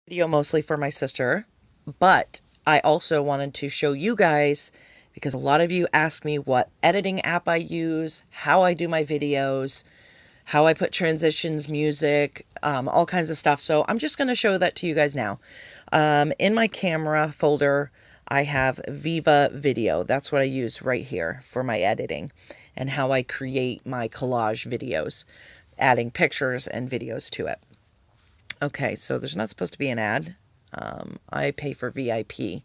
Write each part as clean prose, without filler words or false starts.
Video mostly for my sister, but I also wanted to show you guys, because a lot of you ask me what editing app I use, how I do my videos, how I put transitions, music, all kinds of stuff. So I'm just going to show that to you guys now. In my camera folder, I have VivaVideo. That's what I use right here for my editing and how I create my collage videos, adding pictures and videos to it. Okay, so there's not supposed to be an ad. I pay for VIP.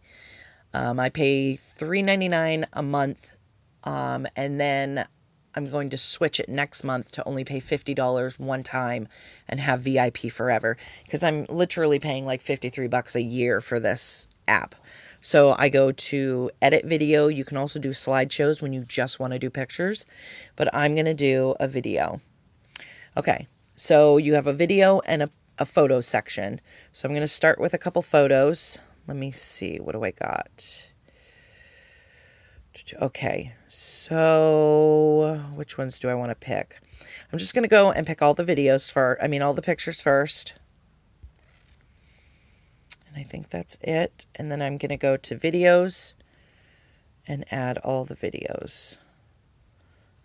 I pay $3.99 a month, and then I'm going to switch it next month to only pay $50 one time and have VIP forever, because I'm literally paying like $53 a year for this app. So I go to edit video. You can also do slideshows when you just want to do pictures, but I'm going to do a video. Okay, so you have a video and a photo section. So I'm going to start with a couple photos. Let me see, what do I got? Okay, so which ones do I want to pick? I'm just going to go and pick all the videos all the pictures first. And I think that's it. And then I'm going to go to videos and add all the videos.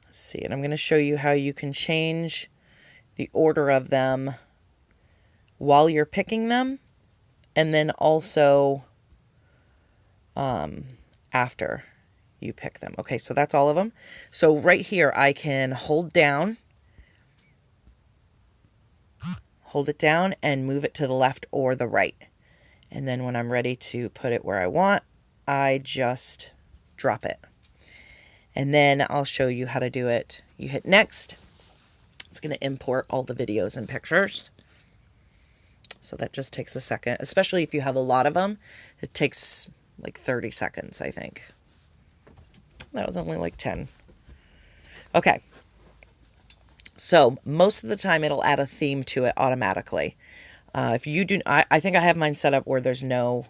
Let's see, and I'm going to show you how you can change the order of them while you're picking them, and then also after you pick them. Okay, so that's all of them. So right here, I can hold it down and move it to the left or the right. And then when I'm ready to put it where I want, I just drop it. And then I'll show you how to do it. You hit next. It's going to import all the videos and pictures. So that just takes a second, especially if you have a lot of them. It takes like 30 seconds, I think. That was only like 10. Okay. So most of the time it'll add a theme to it automatically. If you do, I think I have mine set up where there's no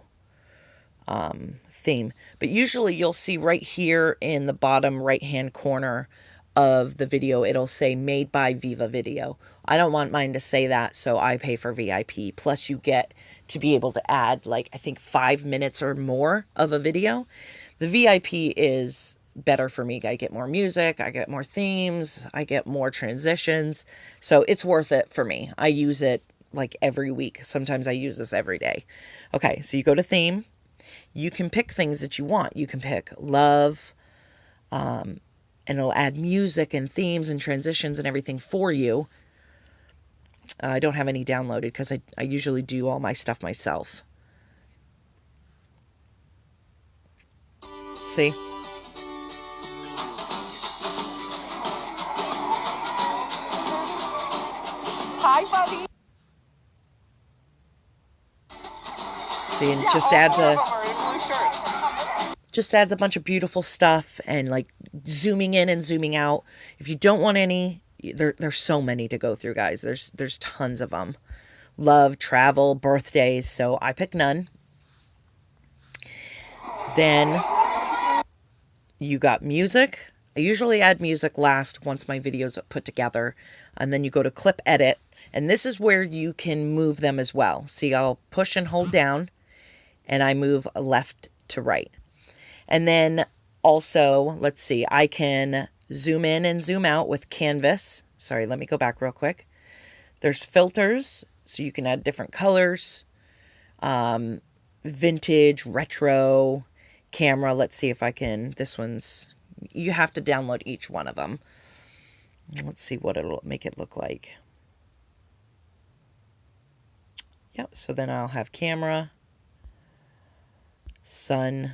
theme. But usually you'll see right here in the bottom right-hand corner of the video, it'll say made by VivaVideo. I don't want mine to say that, so I pay for VIP. Plus you get to be able to add like, I think 5 minutes or more of a video. The VIP is better for me. I get more music, I get more themes, I get more transitions. So it's worth it for me. I use it like every week. Sometimes I use this every day. Okay, so you go to theme. You can pick things that you want. You can pick love, and it'll add music and themes and transitions and everything for you. I don't have any downloaded because I usually do all my stuff myself. See? Hi, buddy. See, and just adds a bunch of beautiful stuff and like zooming in and zooming out. If you don't want any, there's so many to go through, guys. There's tons of them. Love, travel, birthdays. So I pick none. Then you got music. I usually add music last once my videos are put together. And then you go to clip edit. And this is where you can move them as well. See, I'll push and hold down and I move left to right. And then also, let's see, I can zoom in and zoom out with canvas. Sorry, let me go back real quick. There's filters, so you can add different colors. Vintage, retro, camera. Let's see if I can, you have to download each one of them. Let's see what it'll make it look like. Yep, so then I'll have camera, sun,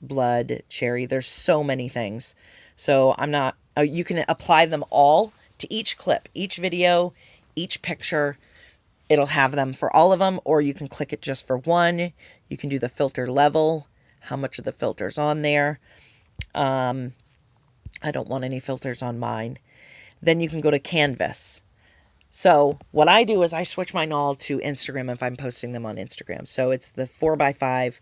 blood, cherry. There's so many things. So you can apply them all to each clip, each video, each picture. It'll have them for all of them, or you can click it just for one. You can do the filter level, how much of the filter's on there. I don't want any filters on mine. Then you can go to canvas. So what I do is I switch mine all to Instagram if I'm posting them on Instagram. So it's the 4x5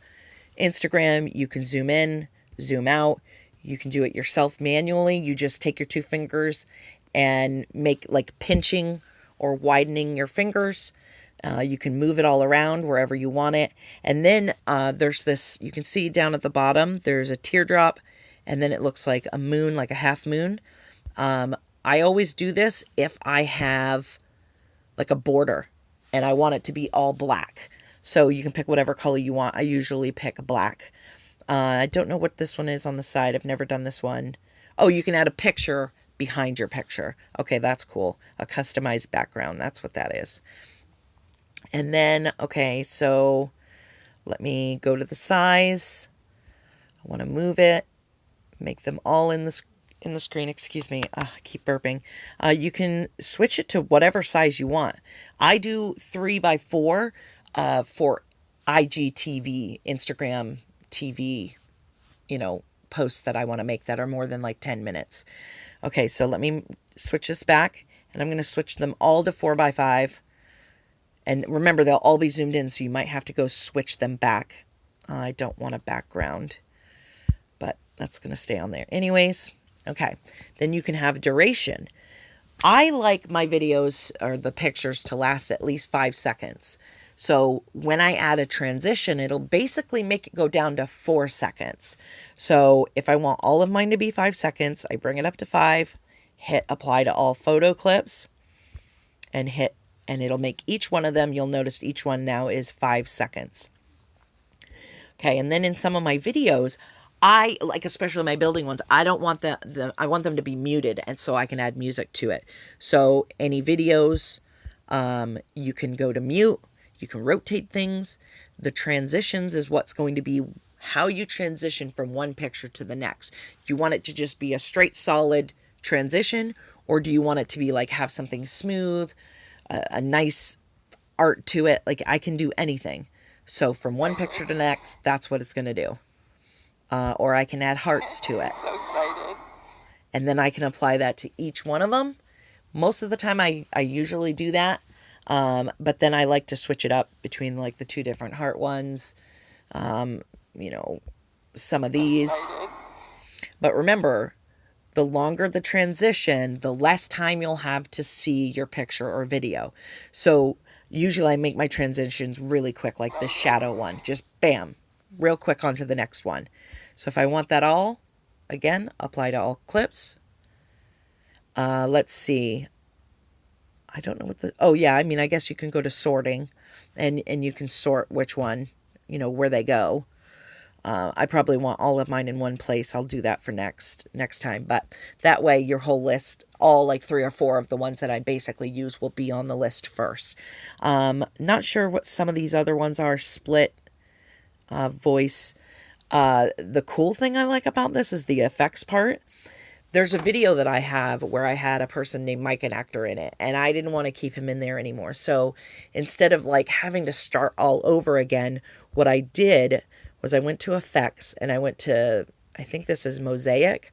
Instagram. You can zoom in, zoom out. You can do it yourself manually. You just take your 2 fingers and make like pinching or widening your fingers You can move it all around wherever you want it. And then there's this, you can see down at the bottom, there's a teardrop, and then it looks like a moon, like a half moon. I always do this if I have like a border and I want it to be all black. So you can pick whatever color you want. I usually pick black. I don't know what this one is on the side. I've never done this one. Oh, you can add a picture behind your picture. Okay, that's cool. A customized background. That's what that is. And then, okay, so let me go to the size. I want to move it, make them all in the screen. Excuse me, I keep burping. You can switch it to whatever size you want. I do 3x4 for IGTV, Instagram TV, posts that I want to make that are more than like 10 minutes. Okay, so let me switch this back, and I'm going to switch them all to 4x5. And remember, they'll all be zoomed in, so you might have to go switch them back. I don't want a background, but that's going to stay on there. Anyways, okay. Then you can have duration. I like my videos or the pictures to last at least 5 seconds. So when I add a transition, it'll basically make it go down to 4 seconds. So if I want all of mine to be 5 seconds, I bring it up to 5, hit apply to all photo clips, and it'll make each one of them, you'll notice each one now is 5 seconds. Okay, and then in some of my videos, I, like especially my building ones, I don't want I want them to be muted, and so I can add music to it. So any videos, you can go to mute, you can rotate things. The transitions is what's going to be how you transition from one picture to the next. Do you want it to just be a straight, solid transition, or do you want it to be like have something smooth, a nice art to it? Like I can do anything. So from one picture to the next, that's what it's going to do. Or I can add hearts to it. So excited. And then I can apply that to each one of them. Most of the time I usually do that. But then I like to switch it up between like the 2 different heart ones. Some of these. But remember, the longer the transition, the less time you'll have to see your picture or video. So usually I make my transitions really quick, like this shadow one. Just bam, real quick onto the next one. So if I want that all, again, apply to all clips. Let's see. I don't know I guess you can go to sorting and you can sort which one, where they go. I probably want all of mine in one place. I'll do that for next time. But that way your whole list, all like 3 or 4 of the ones that I basically use will be on the list first. Not sure what some of these other ones are. Split, voice. The cool thing I like about this is the effects part. There's a video that I have where I had a person named Mike, an actor, in it, and I didn't want to keep him in there anymore. So instead of like having to start all over again, what I did was I went to effects and I went to, I think this is mosaic,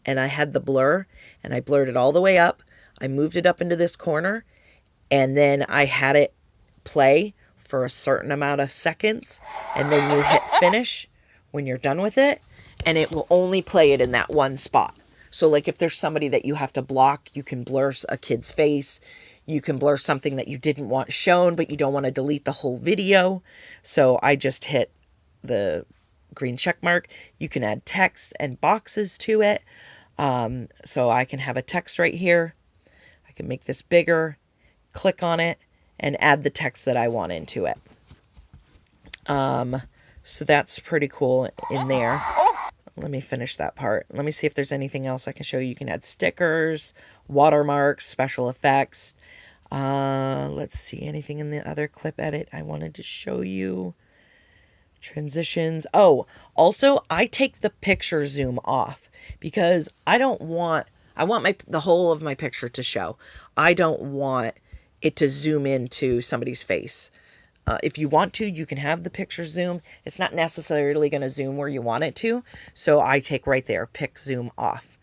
and I had the blur and I blurred it all the way up. I moved it up into this corner, and then I had it play for a certain amount of seconds, and then you hit finish when you're done with it, and it will only play it in that one spot. So like if there's somebody that you have to block, you can blur a kid's face. You can blur something that you didn't want shown, but you don't want to delete the whole video. So I just hit the green check mark. You can add text and boxes to it. So I can have a text right here. I can make this bigger, click on it, and add the text that I want into it. So that's pretty cool in there. Let me finish that part. Let me see if there's anything else I can show you. You can add stickers, watermarks, special effects. Let's see, anything in the other clip edit I wanted to show you. Transitions. Oh, also I take the picture zoom off because I want the whole of my picture to show. I don't want it to zoom into somebody's face. If you want to, you can have the picture zoom. It's not necessarily going to zoom where you want it to. So I take right there, pick zoom off.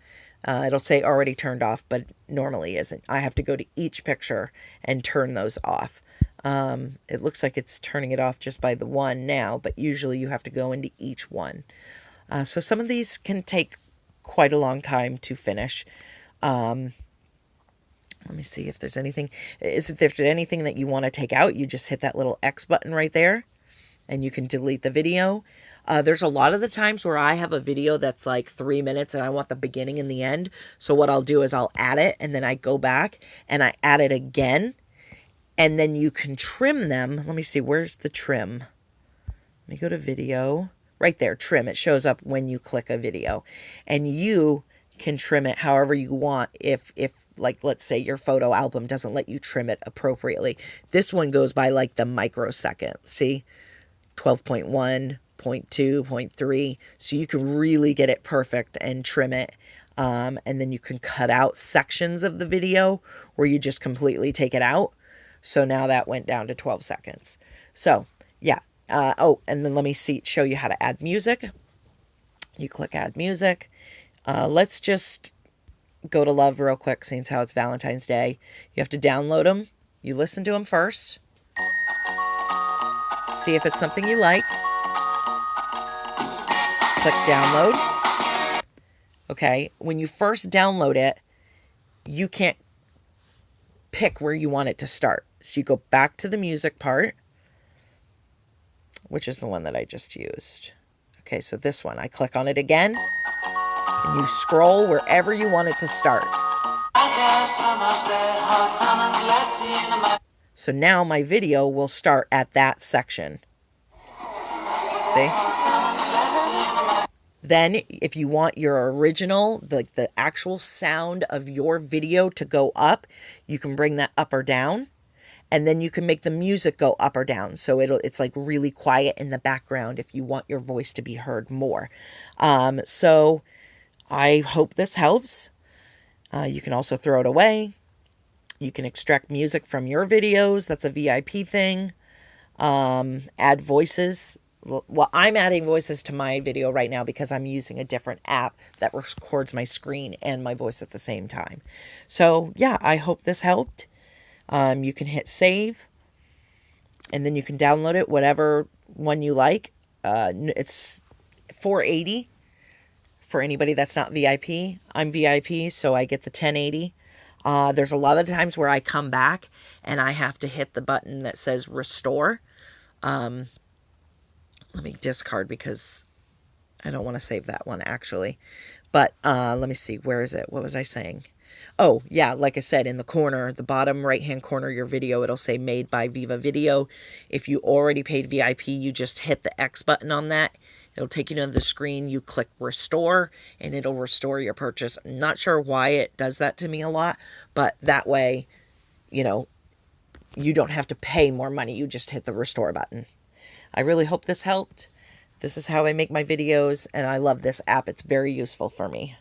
It'll say already turned off, but normally isn't. I have to go to each picture and turn those off. It looks like it's turning it off just by the one now, but usually you have to go into each one. So some of these can take quite a long time to finish. Let me see if there's anything. If there's anything that you want to take out, you just hit that little X button right there and you can delete the video. There's a lot of the times where I have a video that's like 3 minutes and I want the beginning and the end. So what I'll do is I'll add it and then I go back and I add it again. And then you can trim them. Let me see, where's the trim? Let me go to video. Right there, trim. It shows up when you click a video. And you can trim it however you want if like, let's say your photo album doesn't let you trim it appropriately. This one goes by like the microsecond. See? 12.1, 0.2, 0.3. So you can really get it perfect and trim it. And then you can cut out sections of the video where you just completely take it out. So now that went down to 12 seconds. So yeah. Oh, and then let me show you how to add music. You click add music. Let's just go to Love real quick, since how it's Valentine's Day. You have to download them. You listen to them first. See if it's something you like. Click download. Okay, when you first download it, you can't pick where you want it to start. So you go back to the music part, which is the one that I just used. Okay, so this one, I click on it again, and you scroll wherever you want it to start. So now my video will start at that section. See? Then, if you want your original, the actual sound of your video to go up, you can bring that up or down. And then you can make the music go up or down. So it's like really quiet in the background if you want your voice to be heard more. So I hope this helps. You can also throw it away. You can extract music from your videos. That's a VIP thing. Add voices. Well, I'm adding voices to my video right now because I'm using a different app that records my screen and my voice at the same time. So yeah, I hope this helped. You can hit save, and then you can download it, whatever one you like. It's $480 for anybody that's not VIP. I'm VIP, so I get the 1080. There's a lot of times where I come back and I have to hit the button that says restore. Let me discard because I don't want to save that one actually. But let me see, where is it? What was I saying? Oh, yeah, like I said, in the corner, the bottom right-hand corner of your video, it'll say made by VivaVideo. If you already paid VIP, you just hit the X button on that. It'll take you to the screen. You click restore, and it'll restore your purchase. I'm not sure why it does that to me a lot, but that way, you know, you don't have to pay more money. You just hit the restore button. I really hope this helped. This is how I make my videos, and I love this app. It's very useful for me.